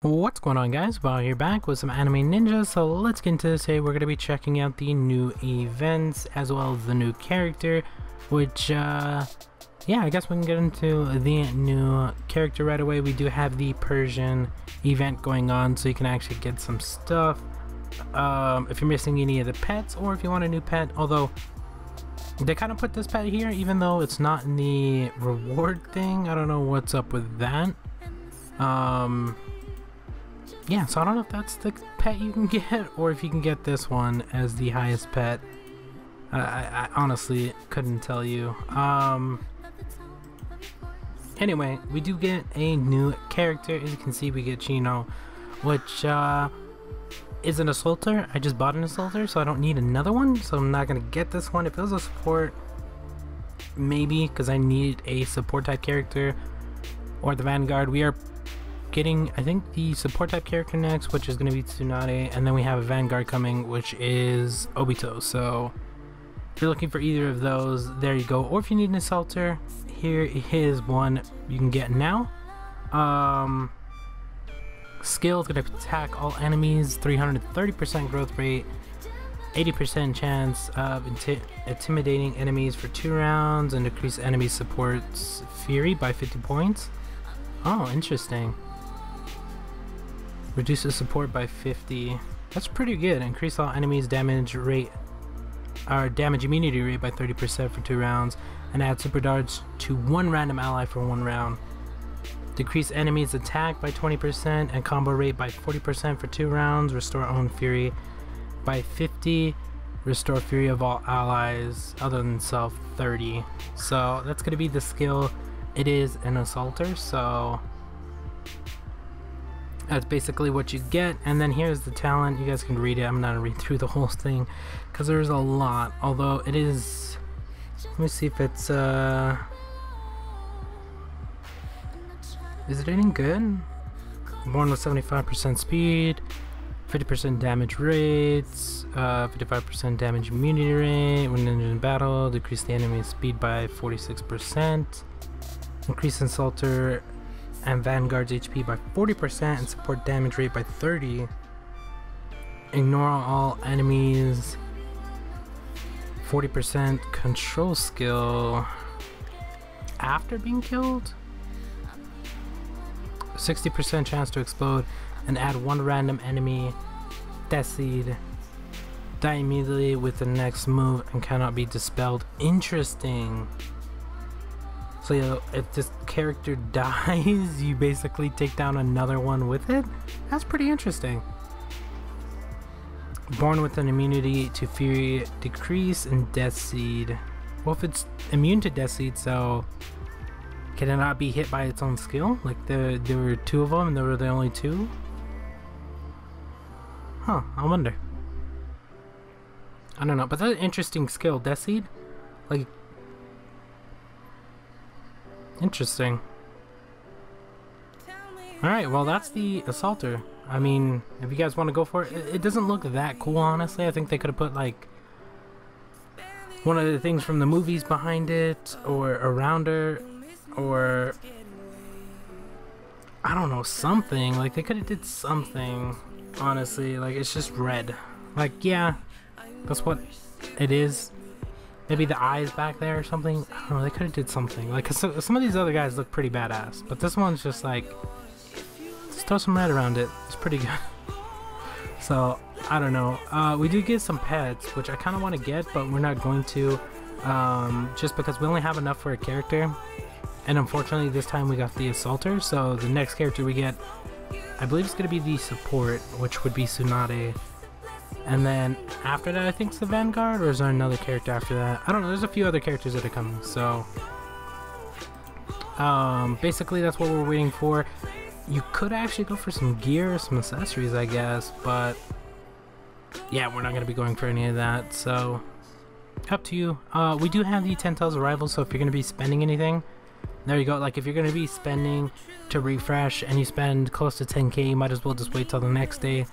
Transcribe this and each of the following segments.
What's going on, guys? Well, you're back with some anime ninjas, so let's get into this. Today we're going to be checking out the new events as well as the new character, which yeah, I guess we can get into the new character right away. We do have the Persian event going on, so you can actually get some stuff if you're missing any of the pets, or if you want a new pet. Although they kind of put this pet here even though it's not in the reward thing. I don't know what's up with that. Yeah, so I don't know if that's the pet you can get or if you can get this one as the highest pet. I honestly couldn't tell you. Anyway, we do get a new character. As you can see, we get Chino, which is an assaulter. I just bought an assaulter, so I don't need another one, so I'm not gonna get this one. If it was a support, maybe, because I need a support type character or the Vanguard. We are getting, I think, the support type character next, which is going to be Tsunade, and then we have a Vanguard coming, which is Obito. So if you're looking for either of those, there you go. Or if you need an assaulter, here is one you can get now. Skill is going to attack all enemies, 330% growth rate, 80% chance of intimidating enemies for 2 rounds, and decrease enemy support's fury by 50 points. Oh, interesting. Reduces support by 50. That's pretty good. Increase all enemies damage rate or damage immunity rate by 30% for 2 rounds, and add super darts to 1 random ally for 1 round. Decrease enemies attack by 20% and combo rate by 40% for 2 rounds. Restore own fury by 50. Restore fury of all allies other than self 30. So that's gonna be the skill. It is an assaulter, so that's basically what you get. And then here's the talent. You guys can read it. I'm not gonna read through the whole thing because there's a lot, although it is, let me see if it's is it any good? Born with 75% speed, 50% damage rates, 55% damage immunity rate when in battle, decrease the enemy's speed by 46%, increase Insulter and Vanguard's HP by 40% and support damage rate by 30. Ignore all enemies, 40% control skill after being killed, 60% chance to explode, and add 1 random enemy Death Seed. Die immediately with the next move and cannot be dispelled. Interesting. So yeah, if this character dies, you basically take down another one with it? That's pretty interesting. Born with an immunity to Fury decrease and Death Seed. Well, if it's immune to Death Seed, so can it not be hit by its own skill? Like there were 2 of them and there were the only 2? Huh, I wonder. I don't know, but that's an interesting skill, Death Seed. Like, interesting. Alright, well that's the assaulter. I mean, if you guys want to go for it, it doesn't look that cool, honestly. I think they could have put like one of the things from the movies behind it, or around her, or I don't know, something. Like they could have did something, honestly. Like it's just red. Like, yeah, that's what it is. Maybe the eyes back there or something. I don't know, they could have did something. Like, cause some of these other guys look pretty badass, but this one's just like, just throw some red around it. It's pretty good. So, I don't know. We do get some pets, which I kind of want to get, but we're not going to. Just because we only have enough for a character. And unfortunately, this time we got the assaulter. So, the next character we get, I believe it's going to be the support, which would be Tsunade. And then after that, I think it's the Vanguard, or is there another character after that? I don't know, there's a few other characters that are coming, so basically that's what we're waiting for. You could actually go for some gear or some accessories, I guess, but yeah, we're not going to be going for any of that, so up to you. We do have the 10 Tails arrival, so if you're going to be spending anything, there you go. Like if you're going to be spending to refresh and you spend close to 10k, you might as well just wait till the next day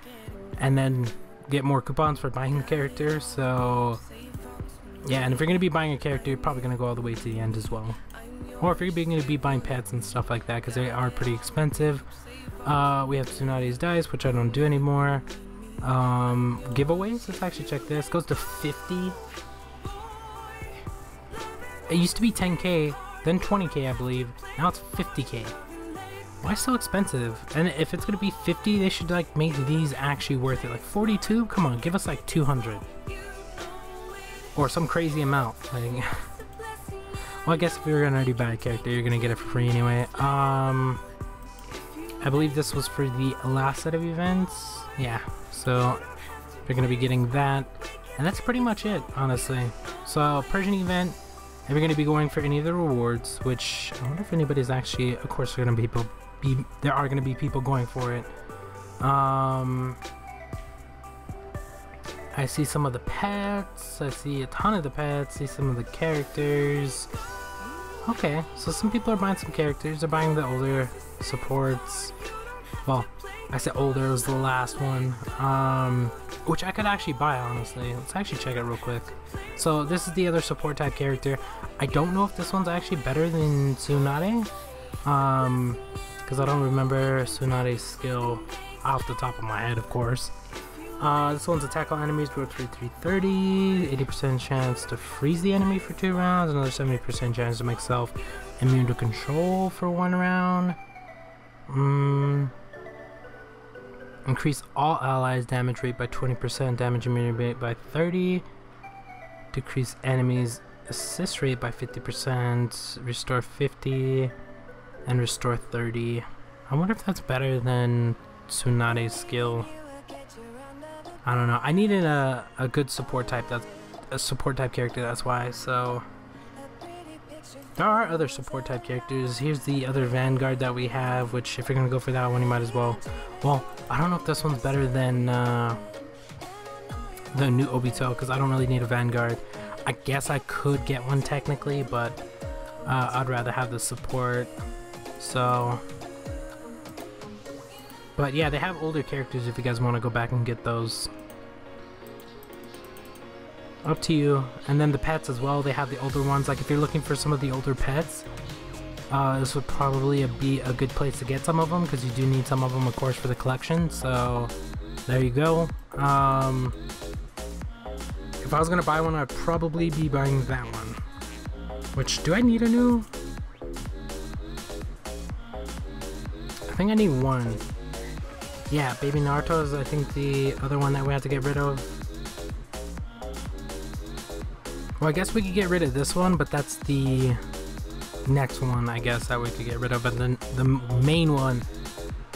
and then get more coupons for buying the character. So yeah, and if you're going to be buying a character, you're probably going to go all the way to the end as well. Or if you're going to be buying pets and stuff like that, because they are pretty expensive, We have Tsunade's dice, which I don't do anymore. Giveaways, let's actually check this. Goes to 50. It used to be 10k, then 20k I believe. Now it's 50k. Why so expensive? And if it's gonna be 50, they should like make these actually worth it. Like 42? Come on, give us like 200. Or some crazy amount. Like, well, I guess if you're gonna do buy a character, you're gonna get it for free anyway. I believe this was for the last set of events. Yeah, so you're gonna be getting that. And that's pretty much it, honestly. So, Persian event, if you're gonna be going for any of the rewards, which I wonder if anybody's actually, of course, there are gonna be people going for it. I see some of the pets. I see a ton of the pets. See some of the characters. Okay, so some people are buying some characters. They're buying the older supports. Well, I said older, it was the last one. Which I could actually buy, honestly. Let's actually check it real quick. So this is the other support type character. I don't know if this one's actually better than Tsunade. Because I don't remember Tsunade's skill off the top of my head, of course. This one's attack all enemies, works for 330, 80% chance to freeze the enemy for 2 rounds, another 70% chance to make self immune to control for 1 round. Increase all allies damage rate by 20%, damage immunity rate by 30, decrease enemies assist rate by 50%, restore 50, and restore 30. I wonder if that's better than Tsunade's skill. I don't know. I needed a good support type. That's a support type character. That's why. So there are other support type characters. Here's the other Vanguard that we have. Which, if you're gonna go for that one, you might as well. Well, I don't know if this one's better than the new Obito, because I don't really need a Vanguard. I guess I could get one technically, but I'd rather have the support. So. But yeah, they have older characters if you guys want to go back and get those. Up to you. And then the pets as well, they have the older ones. Like if you're looking for some of the older pets, this would probably be a good place to get some of them, because you do need some of them, of course, for the collection. So there you go. If I was going to buy one, I'd probably be buying that one. Which, do I need a new? I think I need one. Yeah, Baby Naruto is, I think, the other one that we have to get rid of. Well, I guess we could get rid of this one, but that's the next one, I guess, that we could get rid of. But then the main one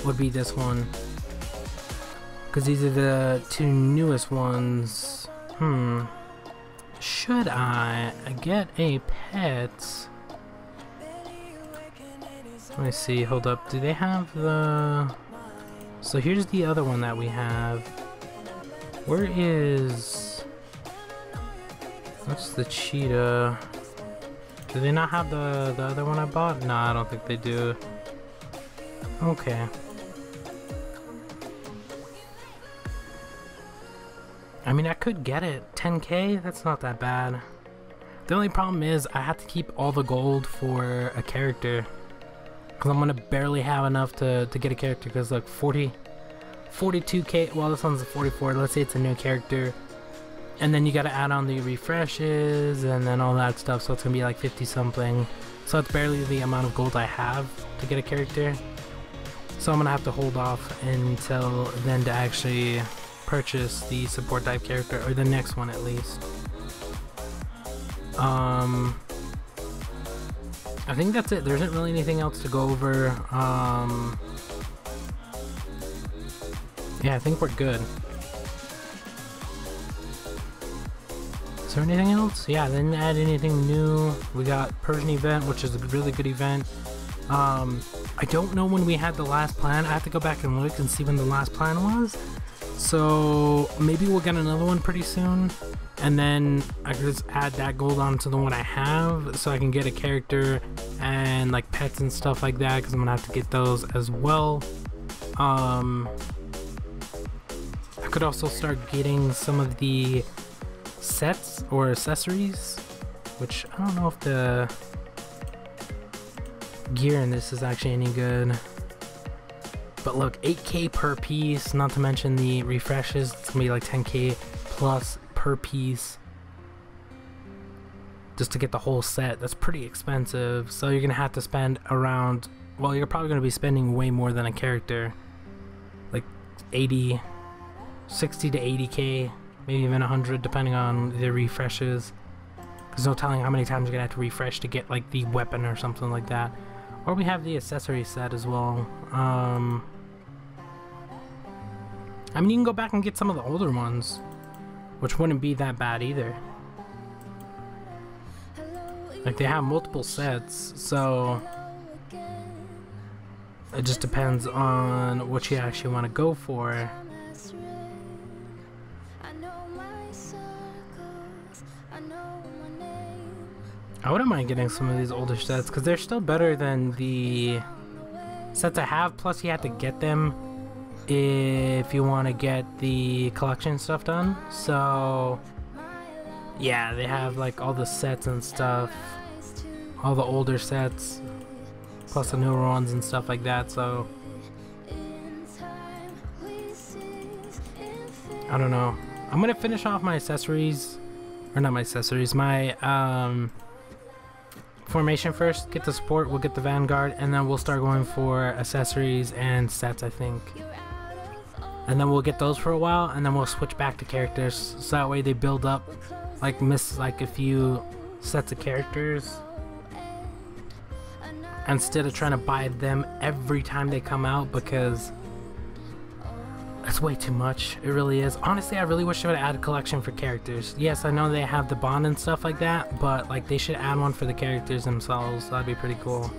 would be this one, because these are the 2 newest ones. Should I get a pet? Let me see, hold up. Do they have the... So here's the other one that we have. Where is... What's the cheetah? Do they not have the other one I bought? No, I don't think they do. Okay. I mean, I could get it. 10k? That's not that bad. The only problem is I have to keep all the gold for a character. Because I'm going to barely have enough to get a character. Because look, 42k. Well, this one's a 44. Let's say it's a new character. And then you got to add on the refreshes and then all that stuff. So it's going to be like 50 something. So it's barely the amount of gold I have to get a character. So I'm going to have to hold off until then to actually purchase the support type character. Or the next one at least. I think that's it. There isn't really anything else to go over. Yeah, I think we're good. Is there anything else? Yeah, they didn't add anything new. We got Persian event, which is a really good event. I don't know when we had the last plan. I have to go back and look and see when the last plan was. So maybe we'll get another one pretty soon. And then I can just add that gold onto the one I have, so I can get a character and like pets and stuff like that, because I'm gonna have to get those as well. I could also start getting some of the sets or accessories, which I don't know if the gear in this is actually any good. But look, 8K per piece, not to mention the refreshes. It's gonna be like 10K plus per piece just to get the whole set. That's pretty expensive. So you're gonna have to spend around, well, you're probably gonna be spending way more than a character, like 60 to 80K, maybe even 100 depending on the refreshes. There's no telling how many times you're gonna have to refresh to get like the weapon or something like that. Or we have the accessory set as well. I mean, you can go back and get some of the older ones, which wouldn't be that bad either. Like, they have multiple sets, so it just depends on what you actually want to go for. I wouldn't mind getting some of these older sets because they're still better than the sets I have. Plus, you have to get them if you want to get the collection stuff done. So, yeah, they have like all the sets and stuff, all the older sets, plus the newer ones and stuff like that. So, I don't know. I'm gonna finish off my accessories, or not my accessories, my formation first. Get the support, we'll get the vanguard, and then we'll start going for accessories and sets, I think. And then we'll get those for a while, and then we'll switch back to characters, so that way they build up, like miss like a few sets of characters, instead of trying to buy them every time they come out, because that's way too much. It really is. Honestly, I really wish they would add a collection for characters. Yes, I know they have the bond and stuff like that, but like they should add one for the characters themselves. That'd be pretty cool.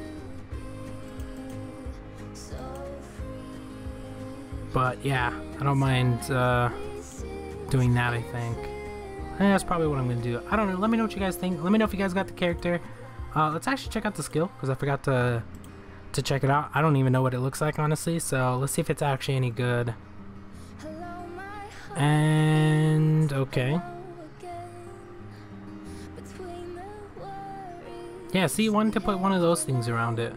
But yeah, I don't mind doing that, I think. That's probably what I'm gonna do. I don't know. Let me know what you guys think. Let me know if you guys got the character. Let's actually check out the skill, because I forgot to check it out. I don't even know what it looks like, honestly. So let's see if it's actually any good. And okay. Yeah, see, you wanted to put one of those things around it.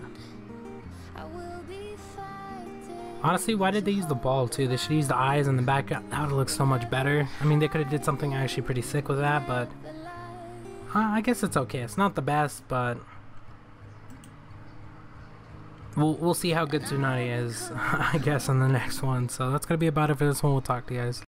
Honestly, why did they use the ball too? They should use the eyes and the background. That would look so much better. I mean, they could have did something actually pretty sick with that, but I guess it's okay. It's not the best, but we'll see how good Tsunade is, I guess, on the next one. So that's gonna be about it for this one. We'll talk to you guys.